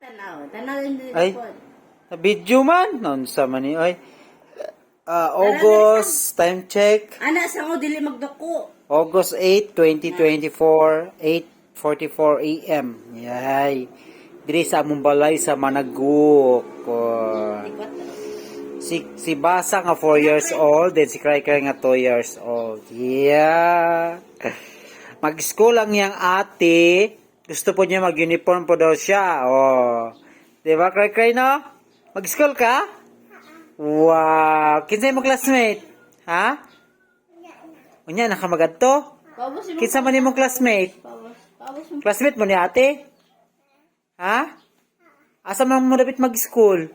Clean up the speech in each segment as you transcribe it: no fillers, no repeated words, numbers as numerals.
Tanaw hindi Ay, po. na video man. Naunsa man ni ay. August, time check. Ana sa ko dili magduko. August 8, 2024, 8:44 AM. Yay. Diri sa among balay sa Managuk. Si Basa nga 4 years old, then si Cray nga 2 years old. Yeah. Mag-school lang yang ate. Gusto po niya mag-uniform po daw siya. Oh. Diba, Cray, no? Mag-school ka? Wow. Kinsay mo classmate? Ha? Unya, nakamagad to? Kinsa man imong classmate? Classmate mo ni ate? Ha? Asa man mo dapat mag-school?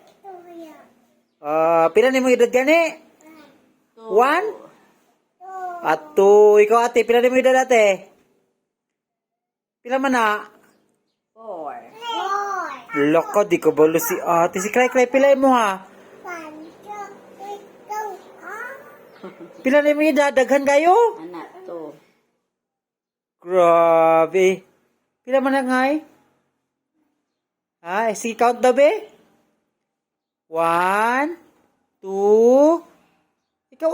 Pila ni mo edad gani? 1? At 2. Ikaw ate, pila ni mo edad ate? Pila man na? 4. Loko, di ko balo si ate. Si Cray, pila mo ha? Pila ni mo edad? Daghan kayo? Ana to. Grabe. Pila man na ngay? Ha? Sige, count daw be? 1, 2, ikaw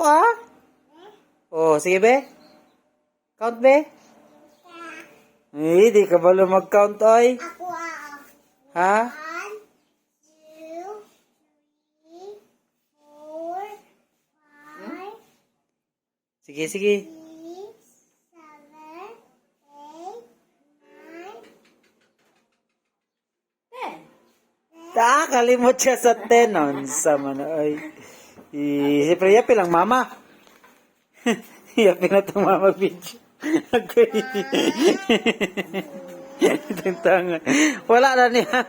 Oh, sige be? Count be? Eh, di ka ba mag-count ay? Ako Ha? 1, 2, 3, 4, 5, Sige, sige. 6, 7, 8, 9, 10. Kalimot siya sa 10. Sa man ay. Siyempre, yapi lang mama. Yapi na itong mama video. Tentang. Wala na niya.